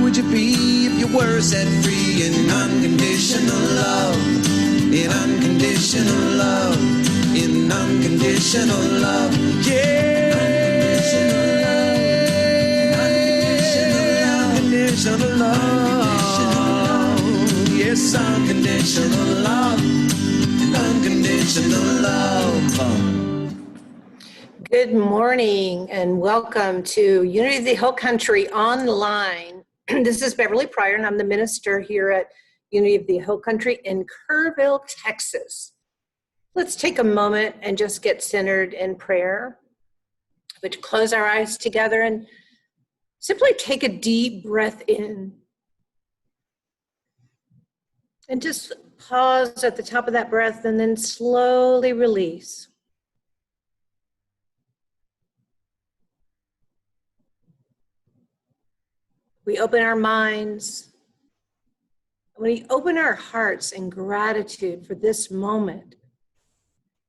would you be if you were set free in unconditional love? In unconditional love. In unconditional love. Yeah. Unconditional love. Yes, unconditional love. Unconditional love. Good morning and welcome to Unity of the Hill Country Online. This is Beverly Pryor and I'm the minister here at Unity of the Hill Country in Kerrville, Texas. Let's take a moment and just get centered in prayer. But close our eyes together and simply take a deep breath in. And just pause at the top of that breath and then slowly release. We open our minds. We open our hearts in gratitude for this moment,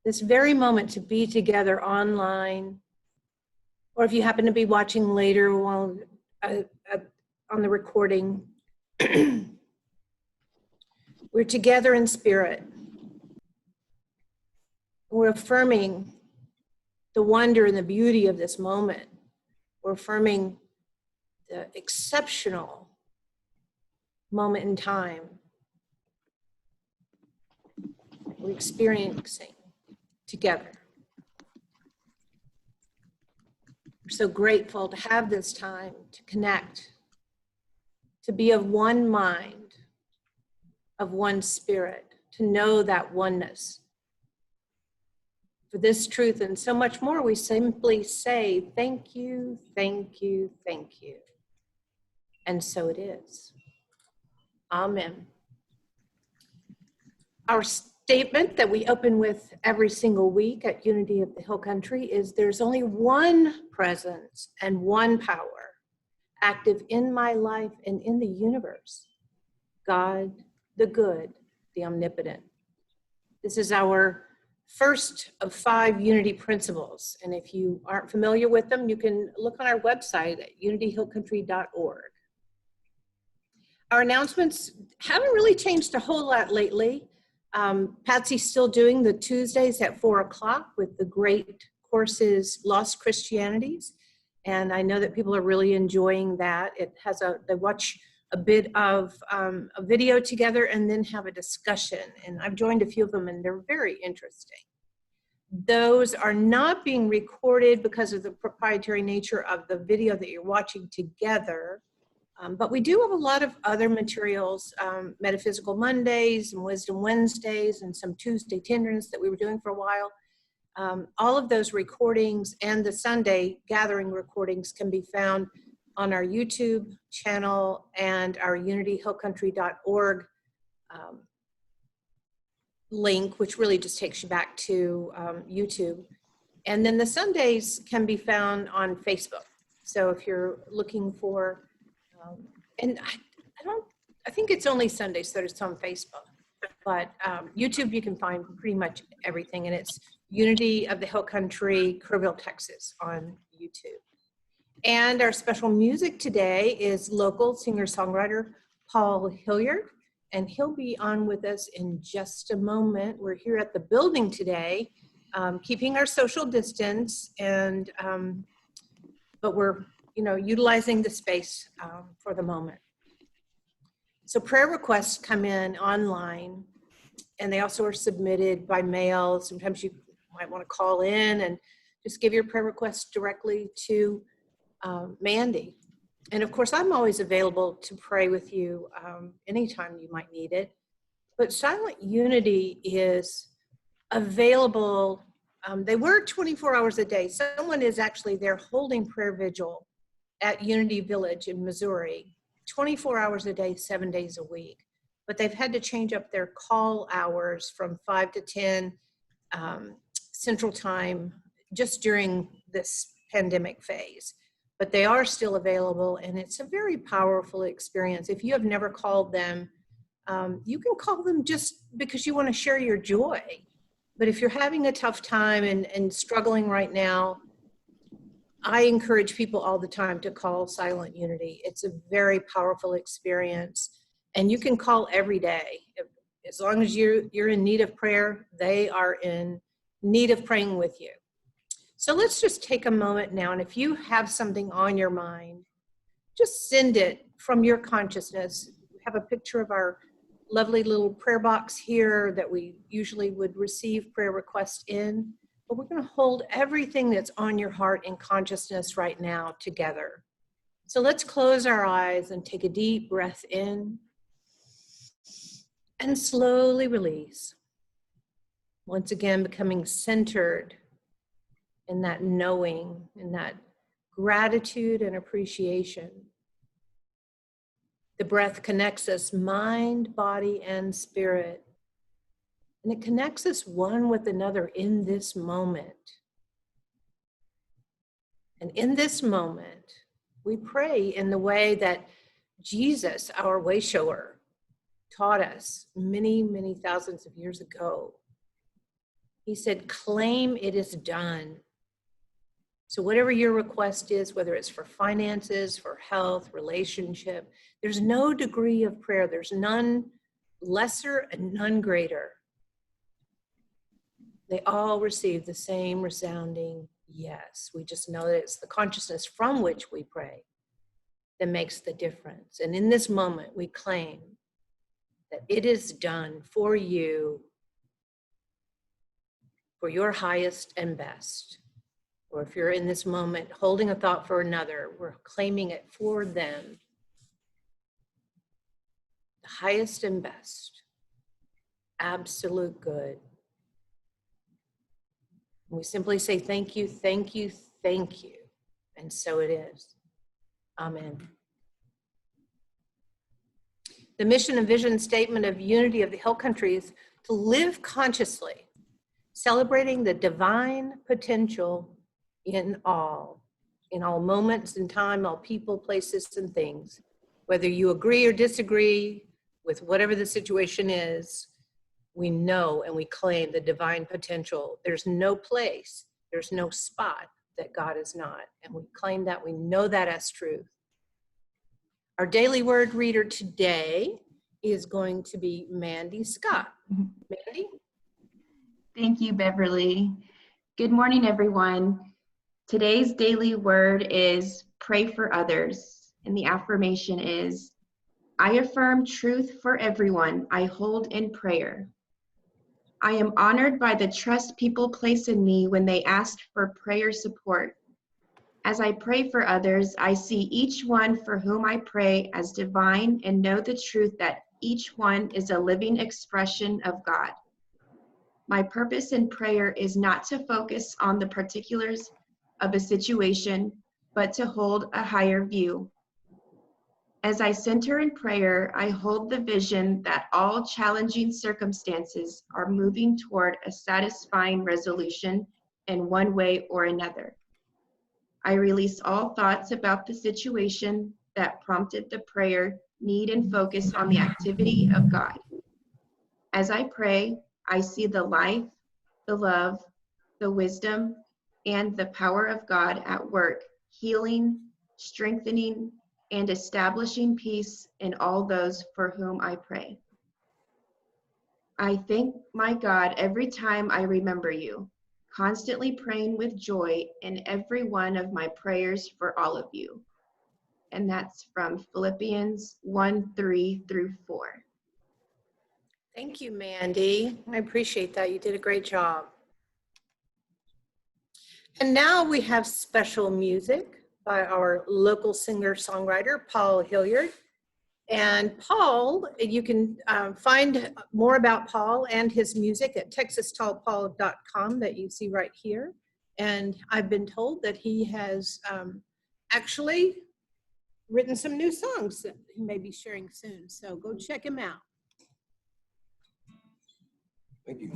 this very moment to be together online, or if you happen to be watching later while on the recording, we're together in spirit. We're affirming the wonder and the beauty of this moment. We're affirming the exceptional moment in time we're experiencing together. We're so grateful to have this time to connect, to be of one mind, of one spirit, to know that oneness. For this truth and so much more, we simply say, thank you, thank you, thank you. And so it is. Amen. Our statement that we open with every single week at Unity of the Hill Country is there's only one presence and one power active in my life and in the universe. God, the good, the omnipotent. This is our first of 5 unity principles. And if you aren't familiar with them, you can look on our website at unityhillcountry.org. Our announcements haven't really changed a whole lot lately. Patsy's still doing the Tuesdays at 4 o'clock with the great courses, Lost Christianities. And I know that people are really enjoying that. It has they watch a bit of a video together and then have a discussion. And I've joined a few of them and they're very interesting. Those are not being recorded because of the proprietary nature of the video that you're watching together. But we do have a lot of other materials, Metaphysical Mondays and Wisdom Wednesdays and some Tuesday tendrons that we were doing for a while. All of those recordings and the Sunday gathering recordings can be found on our YouTube channel and our unityhillcountry.org link, which really just takes you back to YouTube. And then the Sundays can be found on Facebook. So if you're looking for, and I think it's only Sundays that it's on Facebook, but YouTube you can find pretty much everything, and it's Unity of the Hill Country, Kerrville, Texas on YouTube. And our special music today is local singer-songwriter Paul Hilliard, and he'll be on with us in just a moment. We're here at the building today, keeping our social distance, and but we're utilizing the space for the moment. So prayer requests come in online, and they also are submitted by mail. Sometimes you might want to call in and just give your prayer requests directly to Mandy. And of course, I'm always available to pray with you anytime you might need it. But Silent Unity is available. They work 24 hours a day. Someone is actually there holding prayer vigil at Unity Village in Missouri, 24 hours a day, 7 days a week. But they've had to change up their call hours from 5 to 10 Central Time just during this pandemic phase. But they are still available, and it's a very powerful experience. If you have never called them, you can call them just because you want to share your joy. But if you're having a tough time and struggling right now, I encourage people all the time to call Silent Unity. It's a very powerful experience, and you can call every day. As long as you're in need of prayer, they are in need of praying with you. So let's just take a moment now, and if you have something on your mind, just send it from your consciousness. We have a picture of our lovely little prayer box here that we usually would receive prayer requests in. But we're going to hold everything that's on your heart in consciousness right now together. So let's close our eyes and take a deep breath in and slowly release. Once again, becoming centered in that knowing, in that gratitude and appreciation. The breath connects us mind, body, and spirit. And it connects us one with another in this moment. And in this moment, we pray in the way that Jesus, our way shower, taught us many, many thousands of years ago. He said, claim it is done. So whatever your request is, whether it's for finances, for health, relationship, there's no degree of prayer. There's none lesser and none greater. They all receive the same resounding yes. We just know that it's the consciousness from which we pray that makes the difference. And in this moment, we claim that it is done for you, for your highest and best. Or if you're in this moment holding a thought for another, we're claiming it for them. The highest and best. Absolute good. We simply say thank you, thank you, thank you. And so it is. Amen. The mission and vision statement of Unity of the Hill Country is to live consciously, celebrating the divine potential in all moments in time, all people, places, and things. Whether you agree or disagree with whatever the situation is, we know and we claim the divine potential. There's no place, there's no spot that God is not. And we claim that, we know that as truth. Our daily word reader today is going to be Mandy Scott. Mandy? Thank you, Beverly. Good morning, everyone. Today's daily word is pray for others. And the affirmation is, I affirm truth for everyone I hold in prayer. I am honored by the trust people place in me when they ask for prayer support. As I pray for others, I see each one for whom I pray as divine and know the truth that each one is a living expression of God. My purpose in prayer is not to focus on the particulars of a situation, but to hold a higher view. As I center in prayer, I hold the vision that all challenging circumstances are moving toward a satisfying resolution in one way or another. I release all thoughts about the situation that prompted the prayer, need and focus on the activity of God. As I pray, I see the life, the love, the wisdom, and the power of God at work, healing, strengthening, and establishing peace in all those for whom I pray. I thank my God every time I remember you, constantly praying with joy in every one of my prayers for all of you. And that's from Philippians 1:3-4. Thank you, Mandy. I appreciate that. You did a great job. And now we have special music by our local singer-songwriter, Paul Hilliard. And Paul, you can find more about Paul and his music at texastallpaul.com that you see right here. And I've been told that he has actually written some new songs that he may be sharing soon. So go check him out. Thank you.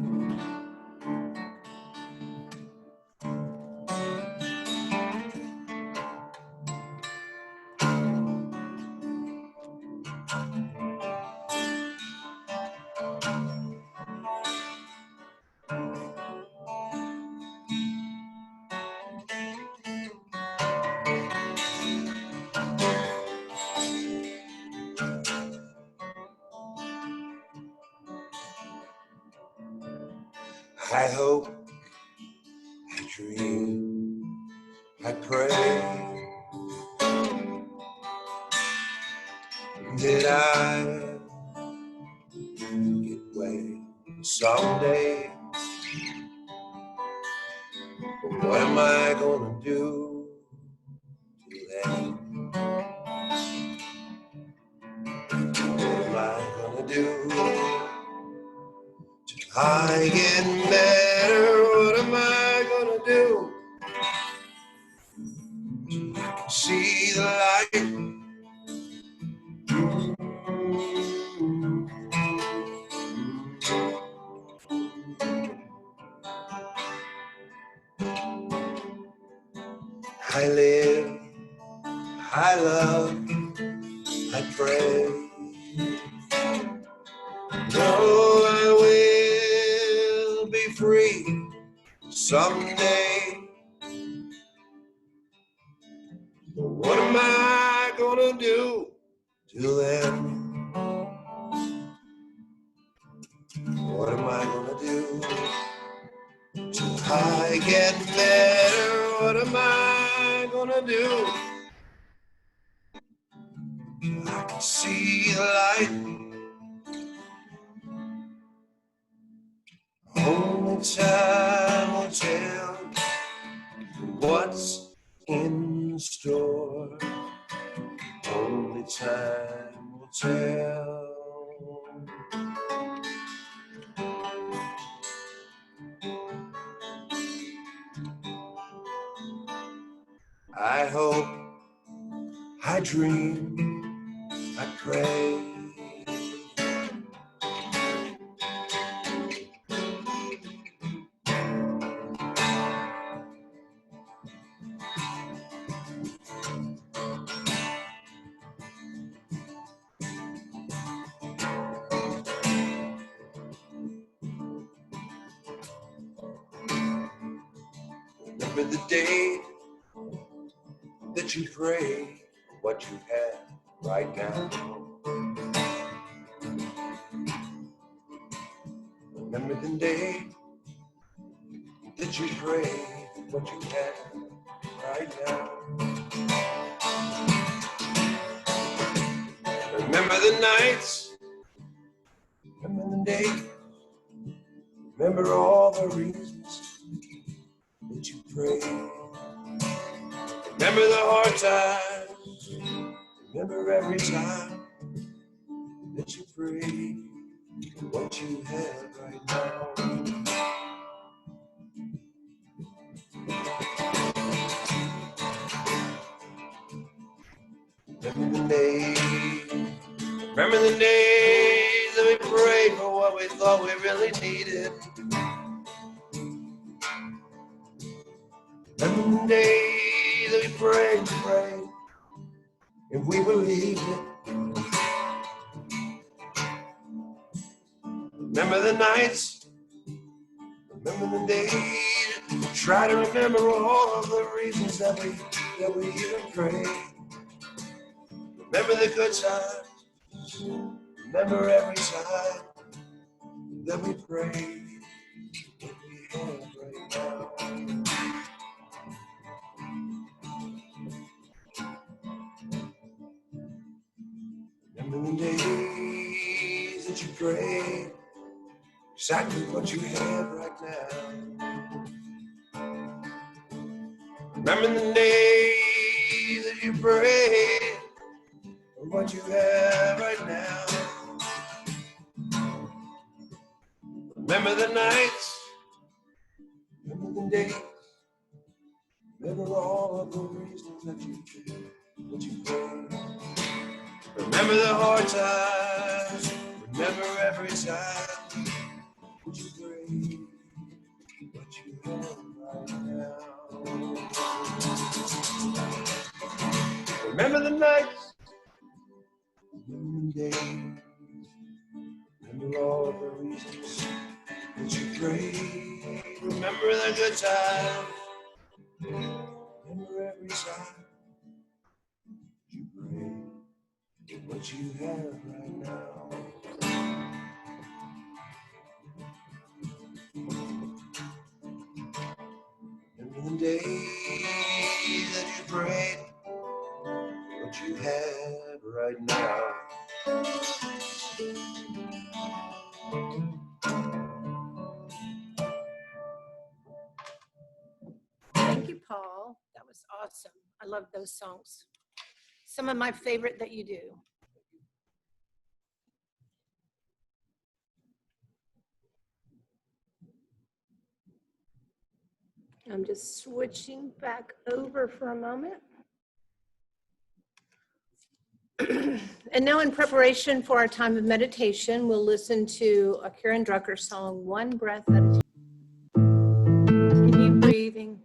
I hope, I dream, I pray that I get away someday. But what am I gonna do till then? What am I gonna do till I get better? What am I gonna do till I can see the light? I live, I love, I pray. No, I will be free someday. But what am I gonna do till then? What am I gonna do till I get better? What am I gonna do till I can see the light? Only time will tell what's in store. Only time will tell. I hope, I dream, I pray. Remember the day that you pray for what you have right now. Remember the day that you pray for what you have right now. Remember the nights, remember the days, remember all the reasons that you prayed. Remember the hard times, remember every time that you prayed for what you have right now. Remember the days, remember the days that we prayed for what we thought we really needed. Remember the days that we prayed, and we believed it. Remember the nights, remember the days, try to remember all of the reasons that we even prayed. Remember the good times, remember every time that we prayed, what we have right now. Remember the days that you prayed, exactly what you have right now. Remember the days that you prayed for what you have right now. Remember the nights, remember the days, remember all of the reasons that you prayed. Remember the hard times, remember every time that you prayed what you have right now. Remember the nights, remember the days, remember all of the reasons that you prayed. Remember the good times, remember every time you prayed what you have right now. right now. Thank you, Paul. That was awesome. I love those songs. Some of my favorite that you do. I'm just switching back over for a moment. And now, in preparation for our time of meditation, we'll listen to a Karen Drucker song, One Breath at a Time. Continue breathing,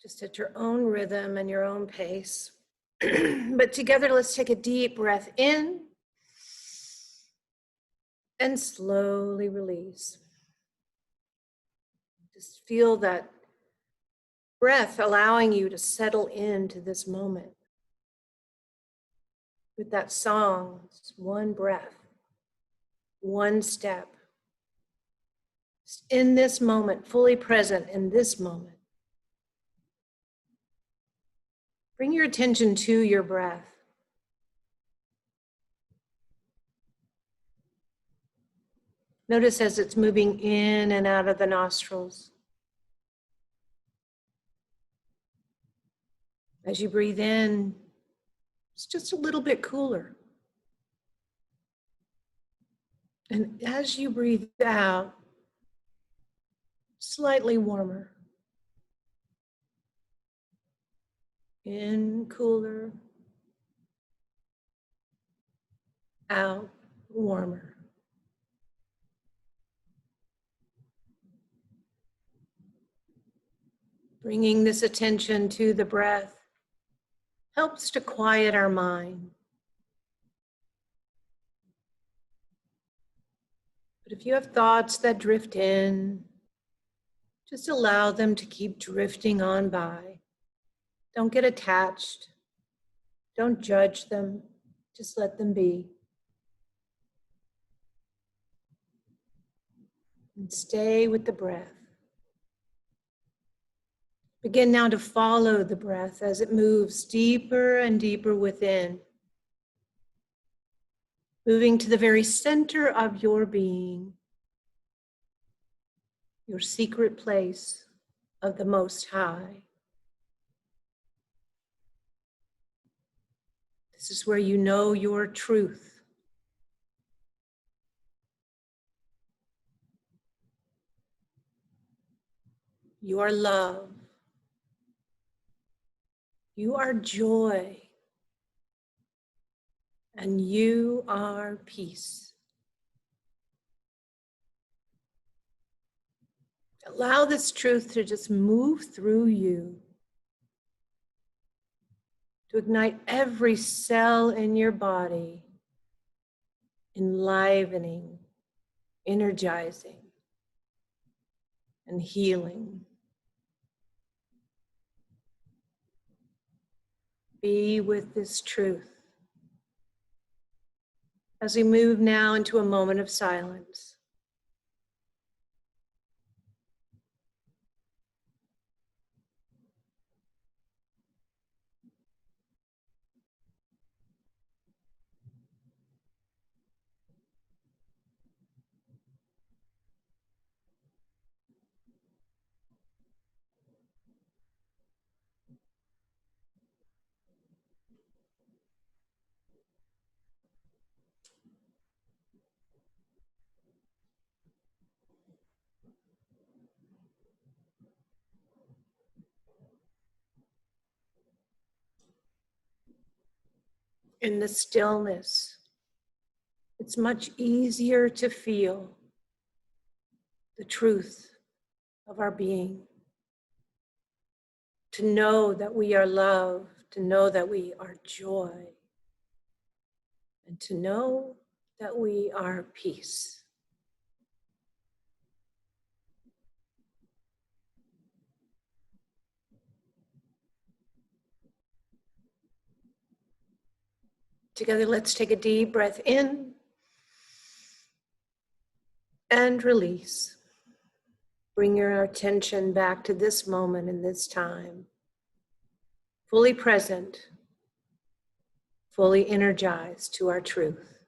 just at your own rhythm and your own pace. But together, let's take a deep breath in and slowly release. Just feel that breath allowing you to settle into this moment. With that song, it's one breath, one step. In this moment, fully present in this moment. Bring your attention to your breath. Notice as it's moving in and out of the nostrils. As you breathe in, it's just a little bit cooler. And as you breathe out, slightly warmer. In, cooler. Out, warmer. Bringing this attention to the breath helps to quiet our mind. But if you have thoughts that drift in, just allow them to keep drifting on by. Don't get attached. Don't judge them. Just let them be. And stay with the breath. Begin now to follow the breath as it moves deeper and deeper within, moving to the very center of your being, your secret place of the Most High. This is where you know your truth. You are love. You are joy. And you are peace. Allow this truth to just move through you, to ignite every cell in your body, enlivening, energizing, and healing. Be with this truth as we move now into a moment of silence. In the stillness, it's much easier to feel the truth of our being, to know that we are love, to know that we are joy, and to know that we are peace. Together, let's take a deep breath in and release. Bring your attention back to this moment and this time, fully present fully energized to our truth.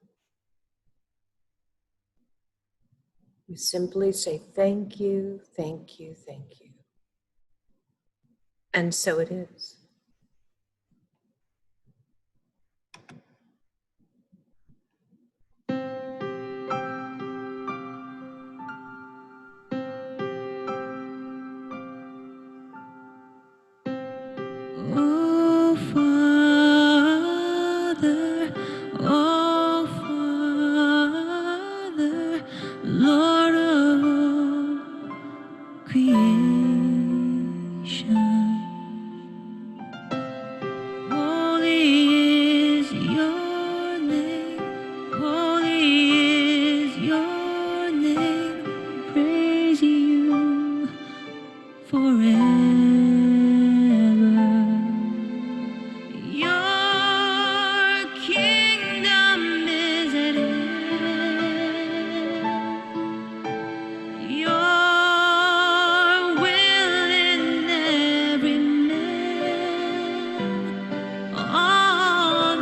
We simply say, thank you, thank you, thank you. And so it is. Oh, Father, oh, Father, Lord of all creation. Holy is your name, holy is your name, praise you forever. Your kingdom is at hand. Your will in every man on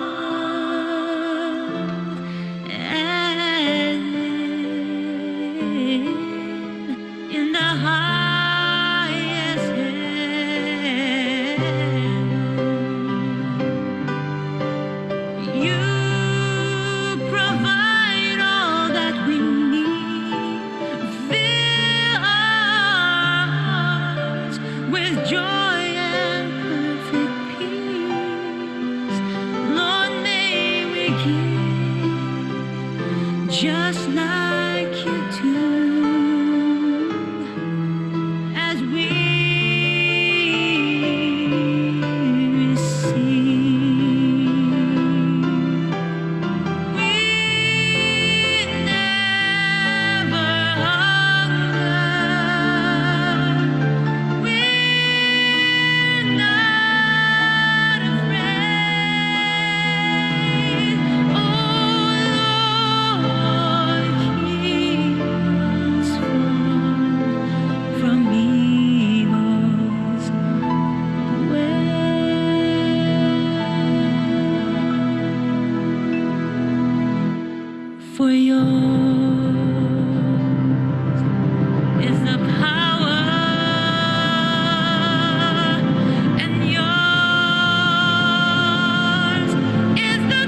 earth as in the highest heaven. You provide all that we need. Fill our hearts with joy and perfect peace. Lord, may we give just like you do, as we receive. We never hunger. We're not afraid. Oh Lord, keep us from evil's way. For yours is the power, and yours is the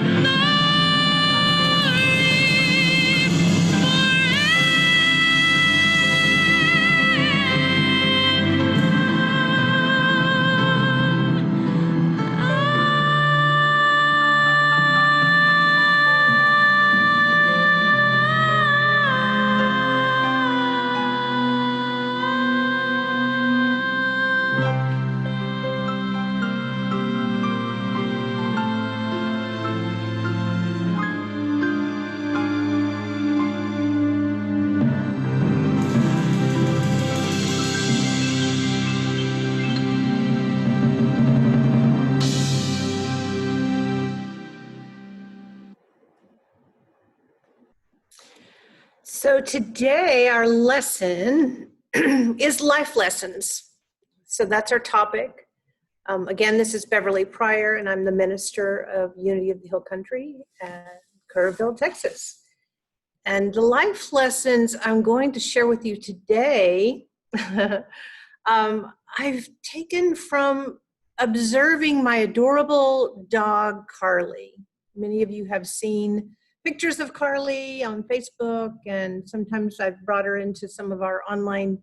So today our lesson is life lessons. So that's our topic. Again, this is Beverly Pryor, and I'm the minister of Unity of the Hill Country at Kerrville, Texas. And the life lessons I'm going to share with you today, I've taken from observing my adorable dog, Carly. Many of you have seen pictures of Carly on Facebook, and sometimes I've brought her into some of our online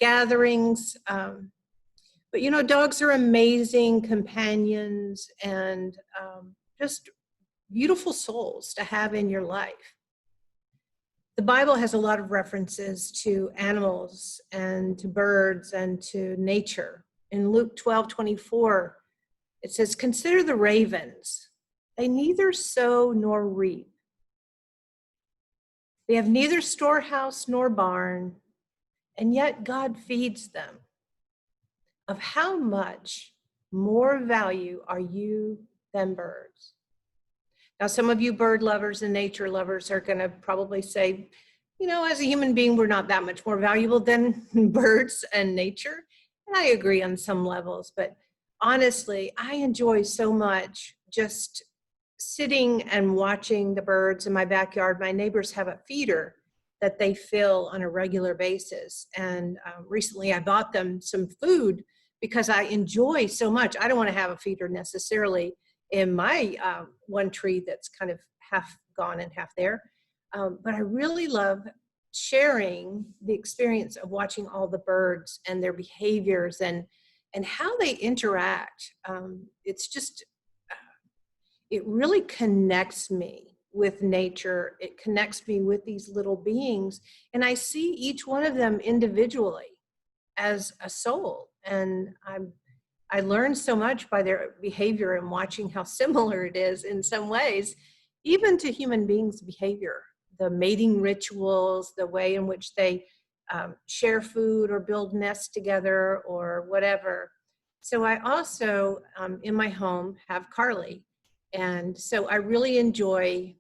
gatherings. But you know, dogs are amazing companions and just beautiful souls to have in your life. The Bible has a lot of references to animals and to birds and to nature. In Luke 12:24, it says, "Consider the ravens. They neither sow nor reap. They have neither storehouse nor barn, and yet God feeds them. Of how much more value are you than birds?" Now, some of you bird lovers and nature lovers are going to probably say, you know, as a human being, we're not that much more valuable than birds and nature. And I agree on some levels, but honestly, I enjoy so much just sitting and watching the birds in my backyard. My neighbors have a feeder that they fill on a regular basis. And recently I bought them some food because I enjoy so much. I don't want to have a feeder necessarily in my one tree that's kind of half gone and half there. But I really love sharing the experience of watching all the birds and their behaviors and how they interact. It's just, it really connects me with nature. It connects me with these little beings, and I see each one of them individually as a soul. And I learned so much by their behavior and watching how similar it is in some ways, even to human beings' behavior, the mating rituals, the way in which they share food or build nests together or whatever. So I also, in my home, have Carly. And so I really enjoy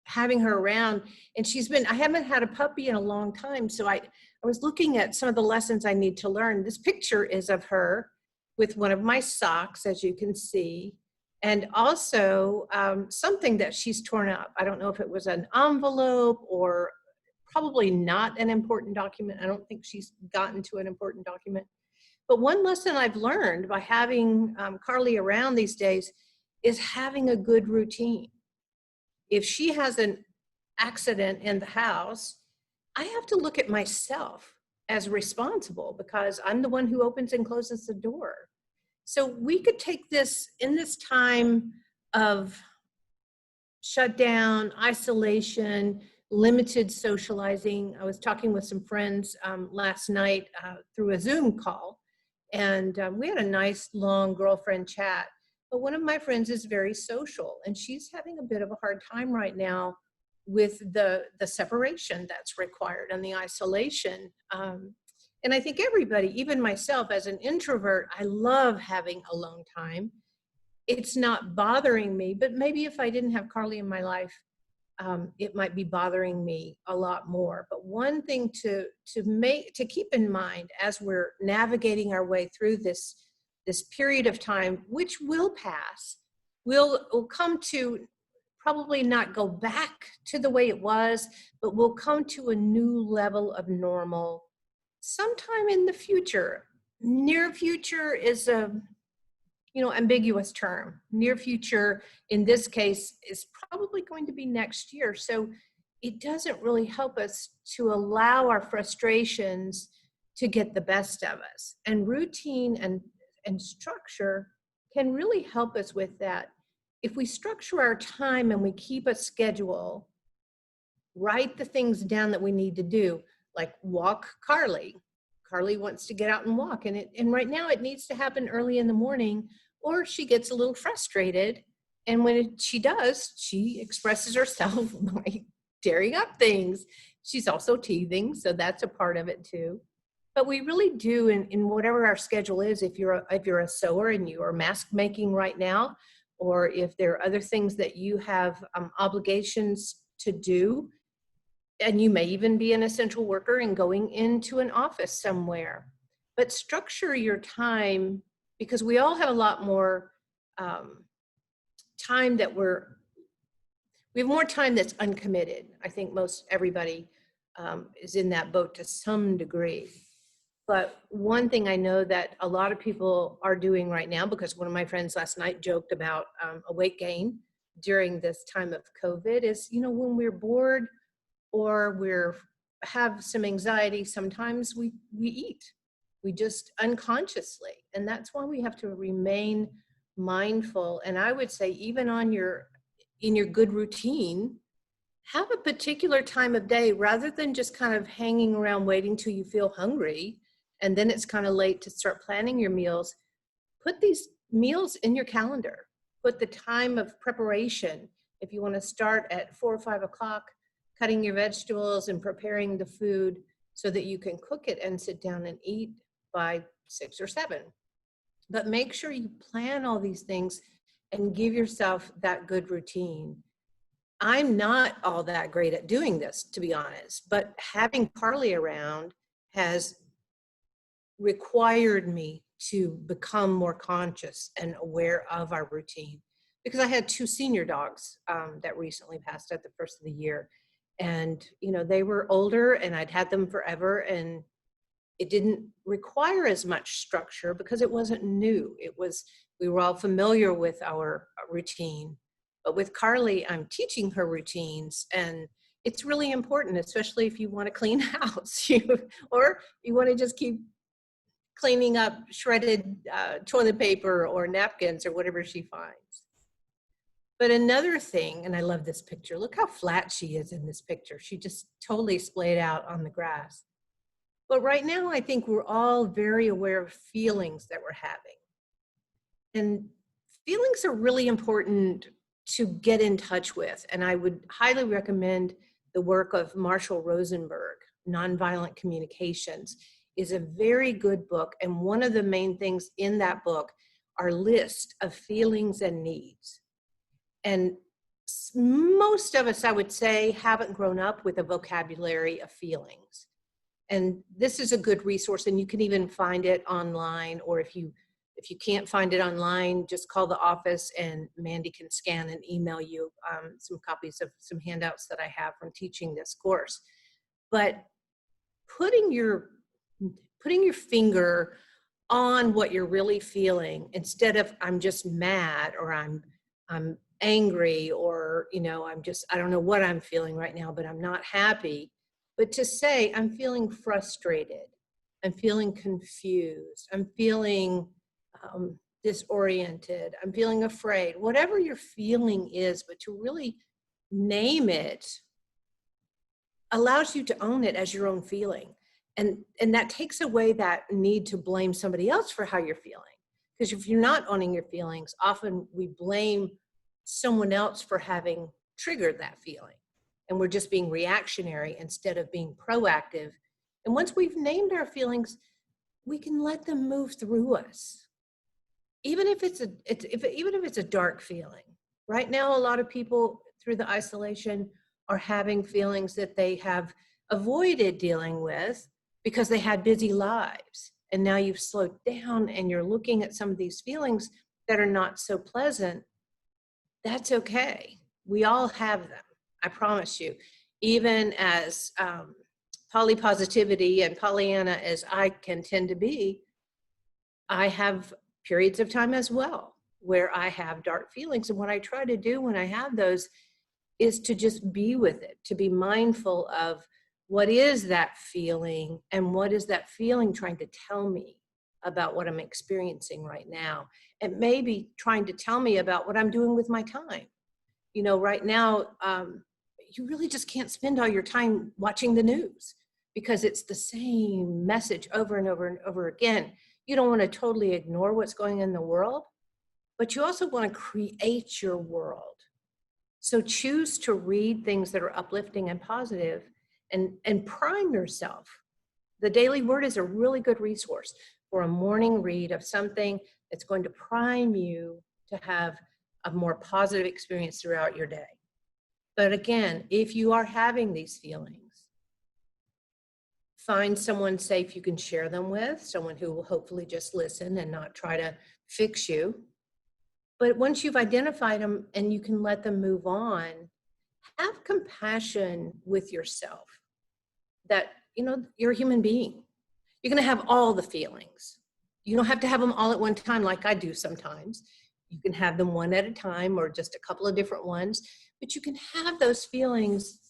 having her around. And I haven't had a puppy in a long time. So I was looking at some of the lessons I need to learn. This picture is of her with one of my socks, as you can see. And also something that she's torn up. I don't know if it was an envelope or probably not an important document. I don't think she's gotten to an important document. But one lesson I've learned by having Carly around these days is having a good routine. If she has an accident in the house, I have to look at myself as responsible because I'm the one who opens and closes the door. So we could take this in this time of shutdown, isolation, limited socializing. I was talking with some friends last night through a Zoom call, and we had a nice long girlfriend chat. But one of my friends is very social, and she's having a bit of a hard time right now with the separation that's required and the isolation. And I think everybody, even myself as an introvert, I love having alone time. It's not bothering me, but maybe if I didn't have Carly in my life, it might be bothering me a lot more. But one thing to keep in mind as we're navigating our way through this period of time, which will pass, we'll come to probably not go back to the way it was, but we'll come to a new level of normal sometime in the future. Near future is a ambiguous term. Near future in this case is probably going to be next year. So it doesn't really help us to allow our frustrations to get the best of us. And routine and structure can really help us with that. If we structure our time and we keep a schedule, write the things down that we need to do, like walk Carly. Carly wants to get out and walk, and right now it needs to happen early in the morning, or she gets a little frustrated. And when she does, she expresses herself by tearing up things. She's also teething, so that's a part of it too. But we really do, in whatever our schedule is, if you're a sewer and you are mask making right now, or if there are other things that you have obligations to do, and you may even be an essential worker and going into an office somewhere. But structure your time, because we all have a lot more time that we have more time that's uncommitted. I think most everybody is in that boat to some degree. But one thing I know that a lot of people are doing right now, because one of my friends last night joked about a weight gain during this time of COVID, is, when we're bored or have some anxiety, sometimes we eat. We just unconsciously. And that's why we have to remain mindful. And I would say even in your good routine, have a particular time of day rather than just kind of hanging around waiting till you feel hungry. And then it's kind of late to start planning your meals. Put these meals in your calendar. Put the time of preparation. If you want to start at 4 or 5 o'clock, cutting your vegetables and preparing the food so that you can cook it and sit down and eat by 6 or 7. But make sure you plan all these things and give yourself that good routine. I'm not all that great at doing this, to be honest, but having Carly around has required me to become more conscious and aware of our routine. because I had 2 senior dogs that recently passed at the first of the year. And, you know, they were older and I'd had them forever, and it didn't require as much structure because it wasn't new. We were all familiar with our routine. But with Carly, I'm teaching her routines, and it's really important, especially if you want to clean house, or you want to just keep cleaning up shredded toilet paper or napkins or whatever she finds. But another thing, and I love this picture, look how flat she is in this picture. She just totally splayed out on the grass. But right now, I think we're all very aware of feelings that we're having. And feelings are really important to get in touch with. And I would highly recommend the work of Marshall Rosenberg, Nonviolent Communications, is a very good book. And one of the main things in that book are lists of feelings and needs. And most of us, I would say, haven't grown up with a vocabulary of feelings. And this is a good resource, and you can even find it online, or if you can't find it online, just call the office and Mandy can scan and email you some copies of some handouts that I have from teaching this course. But putting your finger on what you're really feeling, instead of I'm just mad, or I'm angry, or, you know, I don't know what I'm feeling right now, but I'm not happy. But to say, I'm feeling frustrated, I'm feeling confused, I'm feeling disoriented, I'm feeling afraid, whatever your feeling is, but to really name it allows you to own it as your own feeling. And that takes away that need to blame somebody else for how you're feeling. Because if you're not owning your feelings, often we blame someone else for having triggered that feeling. And we're just being reactionary instead of being proactive. And once we've named our feelings, we can let them move through us. Even if it's a dark feeling. Right now, a lot of people through the isolation are having feelings that they have avoided dealing with because they had busy lives. And now you've slowed down and you're looking at some of these feelings that are not so pleasant. That's okay. We all have them. I promise you. Even as polypositivity and Pollyanna as I can tend to be, I have periods of time as well where I have dark feelings. And what I try to do when I have those is to just be with it, to be mindful of what is that feeling and what is that feeling trying to tell me about what I'm experiencing right now. It may be trying to tell me about what I'm doing with my time. You know, right now, you really just can't spend all your time watching the news because it's the same message over and over and over again. You don't want to totally ignore what's going on in the world, but you also want to create your world. So choose to read things that are uplifting and positive, and prime yourself. The Daily Word is a really good resource for a morning read of something that's going to prime you to have a more positive experience throughout your day. But again, if you are having these feelings, find someone safe you can share them with, someone who will hopefully just listen and not try to fix you. But once you've identified them and you can let them move on, have compassion with yourself that, you know, you're a human being. You're going to have all the feelings. You don't have to have them all at one time like I do sometimes. You can have them one at a time or just a couple of different ones, but you can have those feelings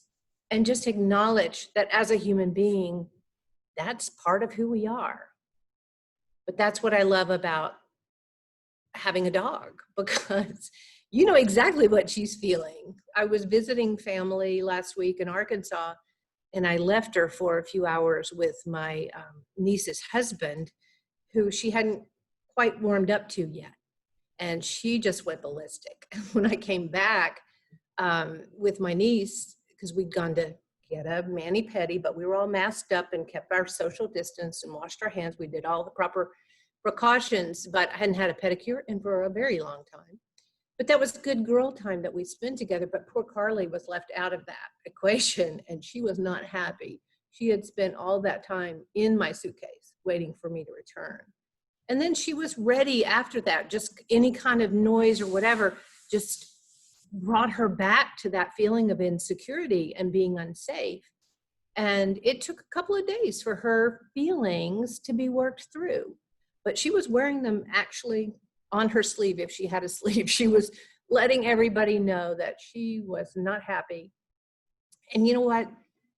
and just acknowledge that as a human being, that's part of who we are. But that's what I love about having a dog, because you know exactly what she's feeling. I was visiting family last week in Arkansas, and I left her for a few hours with my niece's husband, who she hadn't quite warmed up to yet. And she just went ballistic. When I came back with my niece, because we'd gone to get a mani-pedi, but we were all masked up and kept our social distance and washed our hands. We did all the proper precautions, but I hadn't had a pedicure in for a very long time. But that was good girl time that we spent together. But poor Carly was left out of that equation, and she was not happy. She had spent all that time in my suitcase waiting for me to return. And then she was ready after that, just any kind of noise or whatever, just brought her back to that feeling of insecurity and being unsafe. And it took a couple of days for her feelings to be worked through. But she was wearing them actually on her sleeve if she had a sleeve. She was letting everybody know that she was not happy. And you know what?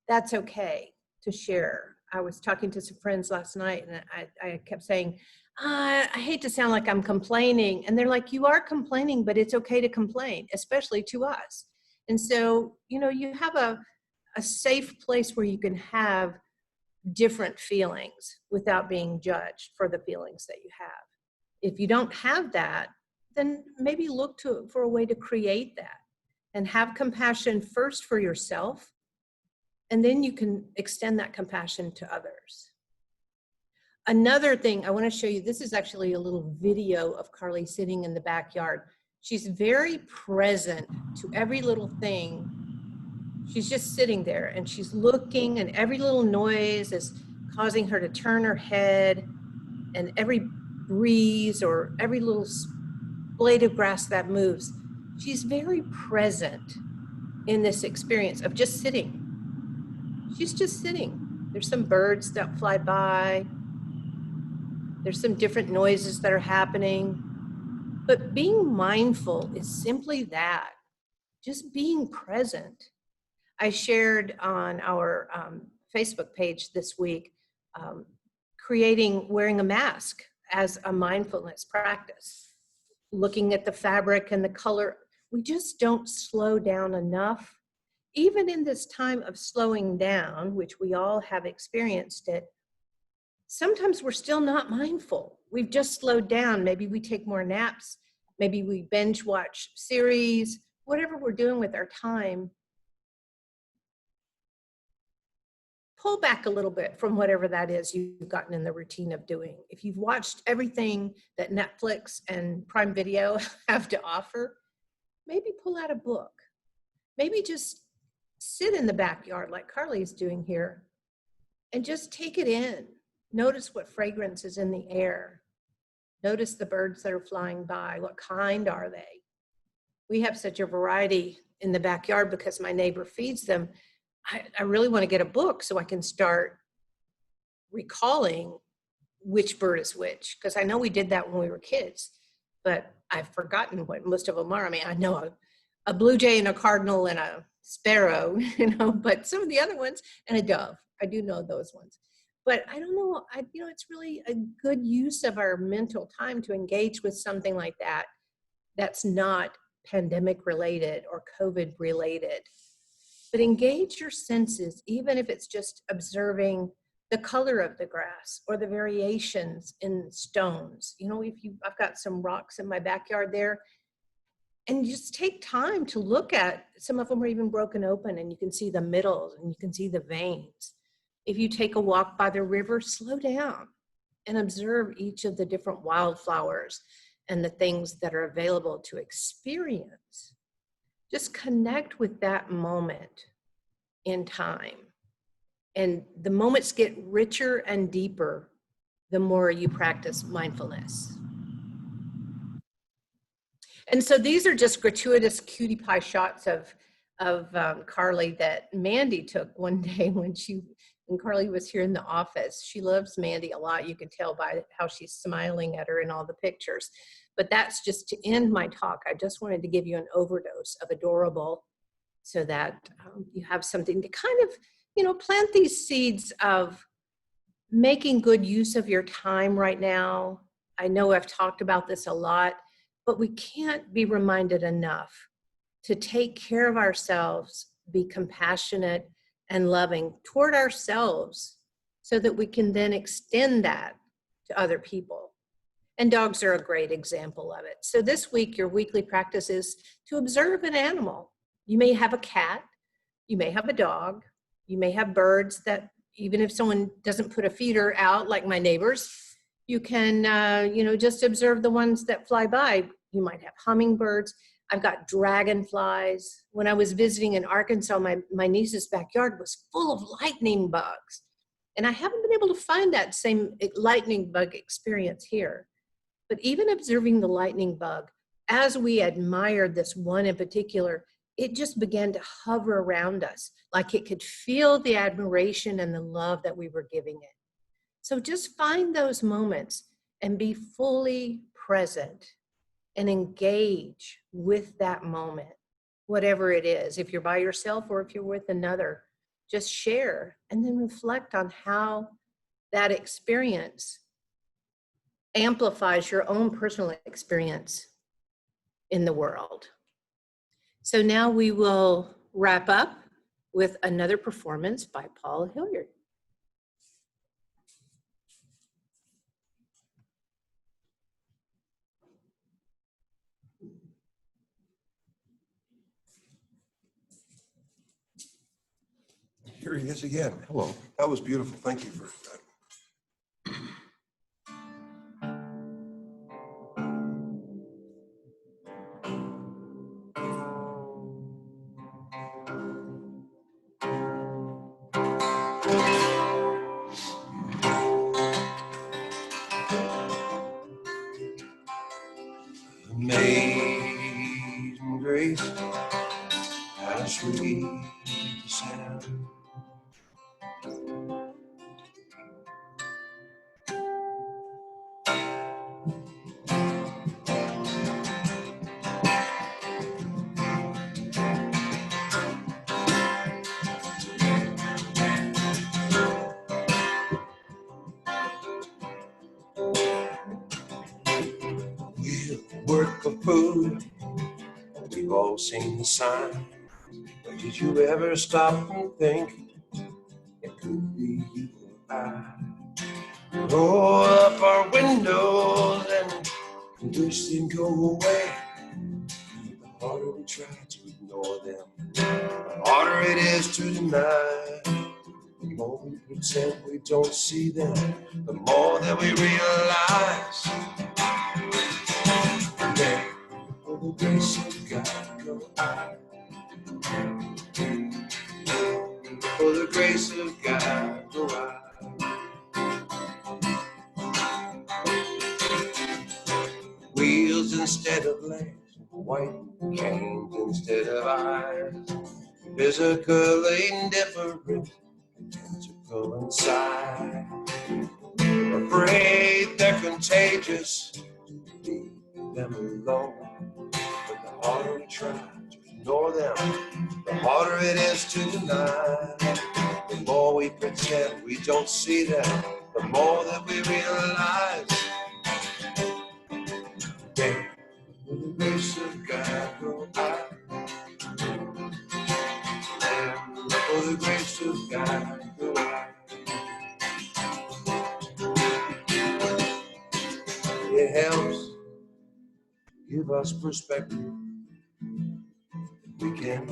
That's okay to share. I was talking to some friends last night, and I kept saying, I hate to sound like I'm complaining. And they're like, you are complaining, but it's okay to complain, especially to us. And so, you have a safe place where you can have different feelings without being judged for the feelings that you have. If you don't have that, then maybe look for a way to create that and have compassion first for yourself. And then you can extend that compassion to others. Another thing I want to show you, this is actually a little video of Carly sitting in the backyard. She's very present to every little thing. She's just sitting there and she's looking, and every little noise is causing her to turn her head, and every breeze or every little blade of grass that moves. She's very present in this experience of just sitting. She's just sitting. There's some birds that fly by. There's some different noises that are happening. But being mindful is simply that, just being present. I shared on our Facebook page this week, wearing a mask as a mindfulness practice, looking at the fabric and the color. We just don't slow down enough. Even in this time of slowing down, which we all have experienced it, sometimes we're still not mindful. We've just slowed down. Maybe we take more naps. Maybe we binge watch series, whatever we're doing with our time. Pull back a little bit from whatever that is you've gotten in the routine of doing. If you've watched everything that Netflix and Prime Video have to offer, maybe pull out a book. Maybe just sit in the backyard like Carly's doing here and just take it in. Notice what fragrance is in the air. Notice the birds that are flying by. What kind are they? We have such a variety in the backyard because my neighbor feeds them. I really want to get a book so I can start recalling which bird is which, because I know we did that when we were kids, but I've forgotten what most of them are. I mean, I know a blue jay and a cardinal and a sparrow, but some of the other ones, and a dove. I do know those ones. But I don't know, it's really a good use of our mental time to engage with something like that that's not pandemic related or COVID related. But engage your senses, even if it's just observing the color of the grass or the variations in stones. I've got some rocks in my backyard there, and just take time to look at, some of them are even broken open and you can see the middles and you can see the veins. If you take a walk by the river, slow down and observe each of the different wildflowers and the things that are available to experience. Just connect with that moment in time. And the moments get richer and deeper the more you practice mindfulness. And so these are just gratuitous cutie pie shots of Carly that Mandy took one day when Carly was here in the office. She loves Mandy a lot. You can tell by how she's smiling at her in all the pictures. But that's just to end my talk. I just wanted to give you an overdose of adorable so that you have something to kind of, plant these seeds of making good use of your time right now. I know I've talked about this a lot, but we can't be reminded enough to take care of ourselves, be compassionate and loving toward ourselves so that we can then extend that to other people. And dogs are a great example of it. So this week, your weekly practice is to observe an animal. You may have a cat, you may have a dog, you may have birds that, even if someone doesn't put a feeder out like my neighbors, you can, just observe the ones that fly by. You might have hummingbirds. I've got dragonflies. When I was visiting in Arkansas, my niece's backyard was full of lightning bugs. And I haven't been able to find that same lightning bug experience here. But even observing the lightning bug as we admired this one in particular, it just began to hover around us, like it could feel the admiration and the love that we were giving it. So just find those moments and be fully present and engage with that moment, whatever it is. If you're by yourself or if you're with another, just share and then reflect on how that experience amplifies your own personal experience in the world. So now we will wrap up with another performance by Paul Hilliard. Here he is again. Hello. That was beautiful. Thank you for that. Amazing grace, how sweet the sound. We'll work for food, we've all seen the sign. But did you ever stop and think it could be you or I? Roll up our windows and wish they'd go away. The harder we try to ignore them, the harder it is to deny. The more we pretend we don't see them, the more that we realize. There, for the grace of God, go I. For the grace of God, go I. Wheels instead of legs, white canes instead of eyes. Physical indifference tend to coincide. We're afraid they're contagious, leave them alone. But the harder we try to ignore them, the harder it is to deny. The more we pretend we don't see them, the more that we realize. Yeah, for the grace of God, go I. For the grace of God, go I. It helps give us perspective. We can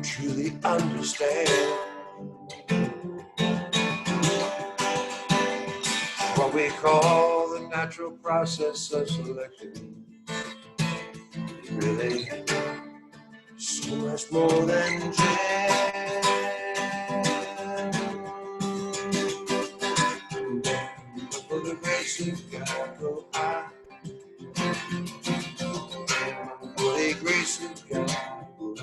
truly understand what we call the natural process of selection. Really, so much more than jam. For the grace of God, go I. For the grace of God, go I.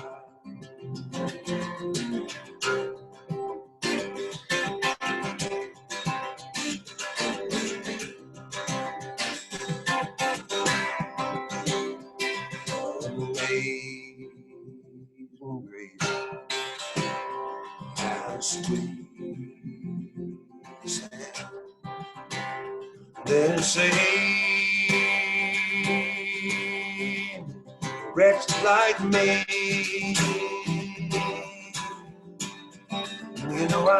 Amazing grace, how sweet the sound. Then saved wretch like me. You know I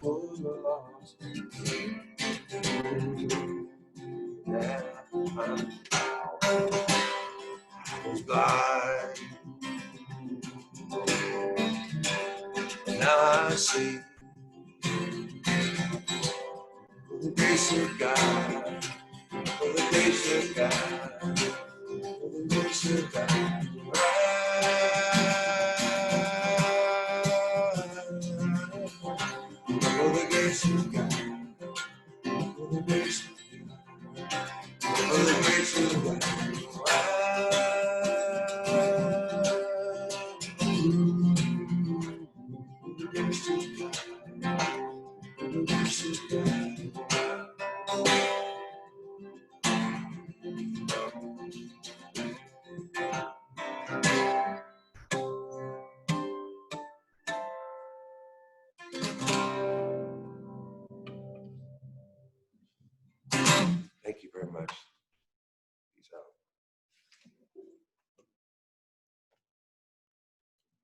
was lost. Now I was blind. Now I see. For the grace of God, for the grace of God, for the grace of God. For the grace of God, for the grace of God, for the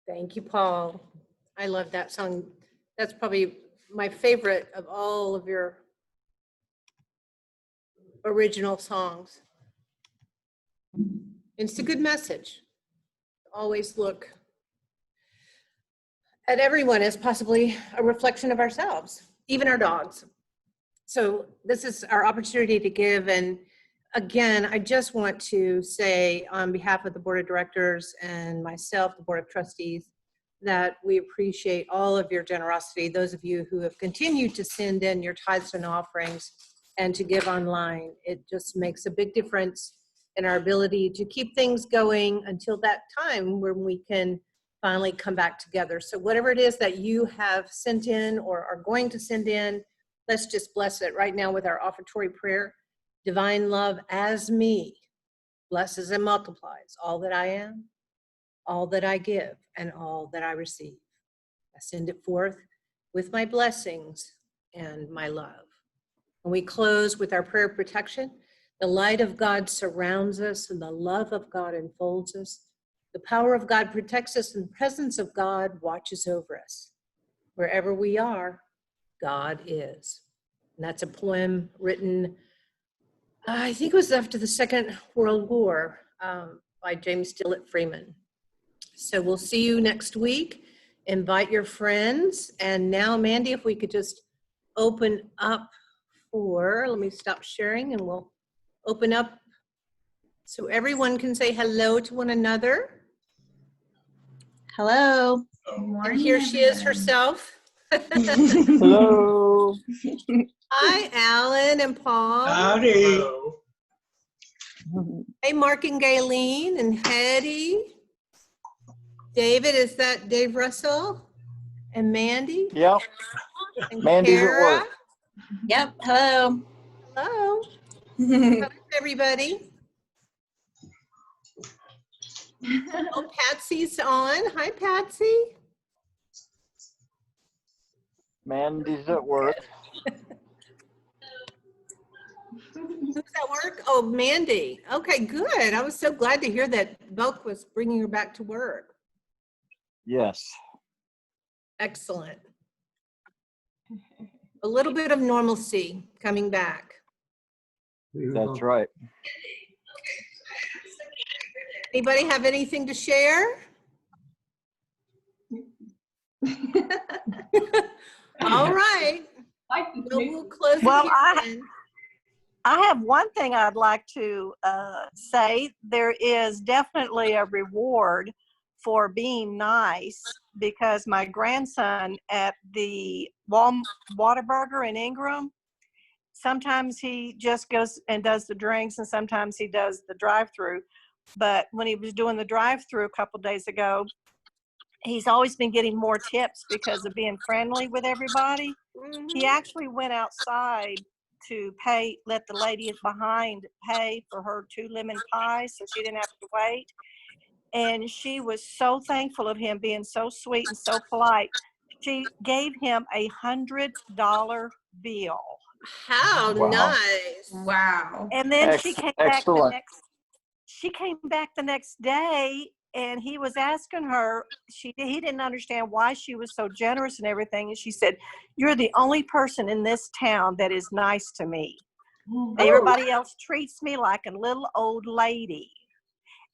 Thank you, Paul. I love that song. That's probably my favorite of all of your original songs. It's a good message. Always look at everyone as possibly a reflection of ourselves, even our dogs. So this is our opportunity to give. And again, I just want to say on behalf of the Board of Directors and myself, the Board of Trustees, that we appreciate all of your generosity, those of you who have continued to send in your tithes and offerings and to give online. It just makes a big difference in our ability to keep things going until that time when we can finally come back together. So whatever it is that you have sent in or are going to send in, let's just bless it right now with our offertory prayer. Divine love as me blesses and multiplies all that I am, all that I give, and all that I receive. I send it forth with my blessings and my love. And we close with our prayer of protection. The light of God surrounds us and the love of God enfolds us. The power of God protects us and the presence of God watches over us. Wherever we are, God is. And that's a poem written, I think it was after the Second World War, by James Dillett Freeman. So we'll see you next week. Invite your friends. And now, Mandy, if we could just open up for, let me stop sharing and we'll open up so everyone can say hello to one another. Hello. And here she is herself. Hello. Hi, Alan and Paul. Howdy. Hey, Mark and Gayleen and Hetty. David, is that Dave Russell? And Mandy? Yep. And Mandy's at Kara? work. Yep. Hello. Hello. How's everybody? Oh, Patsy's on. Hi, Patsy. Mandy's at work. Who's at work? Oh, Mandy. Okay, good. I was so glad to hear that Belk was bringing her back to work. Yes. Excellent. A little bit of normalcy coming back. That's right. Anybody have anything to share? All right. We'll close Well, it here then. I have one thing I'd like to say. There is definitely a reward for being nice, because my grandson at the Whataburger in Ingram, sometimes he just goes and does the drinks and sometimes he does the drive-through. But when he was doing the drive-through a couple days ago, he's always been getting more tips because of being friendly with everybody. He actually went outside to pay, let the lady behind pay for her 2 lemon pies so she didn't have to wait. And she was so thankful of him being so sweet and so polite. She gave him $100 bill. How Wow. nice. Wow. And then she came back Excellent. the next day, and he was asking her, he didn't understand why she was so generous and everything. And she said, "You're the only person in this town that is nice to me. Everybody else treats me like a little old lady."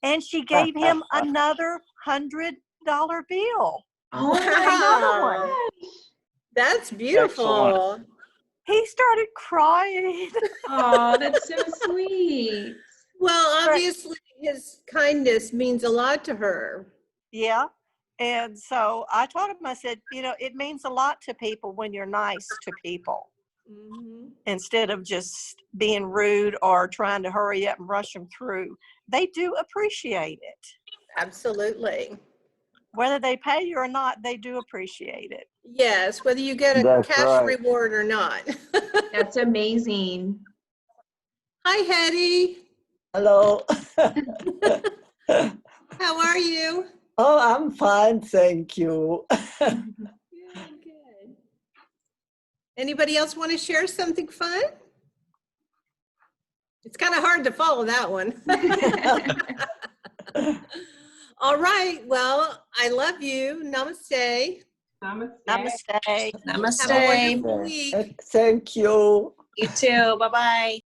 And she gave him another $100 bill. Oh Another my one. gosh. That's beautiful. Excellent. He started crying. Oh, that's so sweet. Well, obviously his kindness means a lot to her. Yeah. And so I told him, I said, it means a lot to people when you're nice to people, instead of just being rude or trying to hurry up and rush them through. They do appreciate it. Absolutely. Whether they pay you or not, they do appreciate it. Yes, whether you get a That's cash right. reward or not. That's amazing. Hi, Hetty. Hello. How are you? Oh, I'm fine, thank you. Good. Anybody else want to share something fun? It's kind of hard to follow that one. All right. Well, I love you. Namaste. Namaste. Namaste. Have a Namaste. wonderful week. Thank you. You too. Bye-bye.